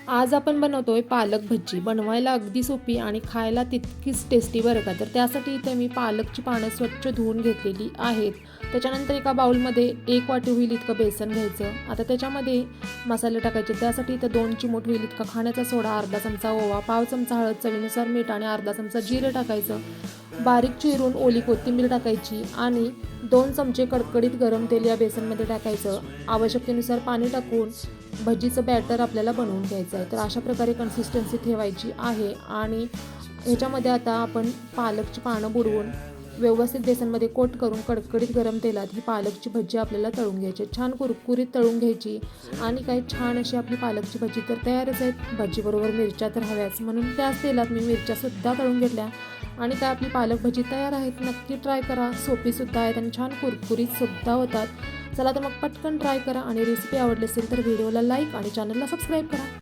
आज आपण बनवतोय पालक भजी. बनवायला अगदी सोपी आणि खायला तितकीच टेस्टी बरं का. तर त्यासाठी इथे मी पालकची पानं स्वच्छ धुवून घेतलेली आहेत. त्याच्यानंतर एका बाउलमध्ये 1 वाटी होईल इतकं बेसन घ्यायचं. आता त्याच्यामध्ये मसाले टाकायचे. त्यासाठी इथं 2 चिमूट होईल इतका खाण्याचा सोडा, अर्धा चमचा ओवा, पाव चमचा हळद, चवीनुसार मीठ आणि अर्धा चमचा जिरे टाकायचं. बारीक चिरून ओली कोथिंबीर टाकायची आणि 2 चमचे कडकडीत गरम तेल या बेसनमध्ये टाकायचं. आवश्यकतेनुसार पाणी टाकून भजीचं बॅटर आपल्याला बनवून घ्यायचं आहे. तर अशा प्रकारे कन्सिस्टन्सी ठेवायची आहे आणि ह्याच्यामध्ये आता आपण पालकची पानं बुडवून व्यवस्थित बेसनमध्ये कोट करून कडकडीत गरम तेलात ही पालकची भजी आपल्याला तळून घ्यायची. छान कुरकुरीत तळून घ्यायची आणि काही छान अशी आपली पालकची भजी तर तयारच आहेत. भजीबरोबर मिरच्या तर हव्याच म्हणून त्याच तेलात मी मिरच्यासुद्धा तळून घेतल्या आणि काय आपली पालक भजी तयार आहेत. नक्की ट्राय करा. सोपीसुद्धा आहेत आणि छान कुरकुरीतसुद्धा होतात. चला तर मग पटकन ट्राय करा आणि रेसिपी आवडली असेल तर व्हिडिओला लाईक आणि चॅनलला सबस्क्राईब करा.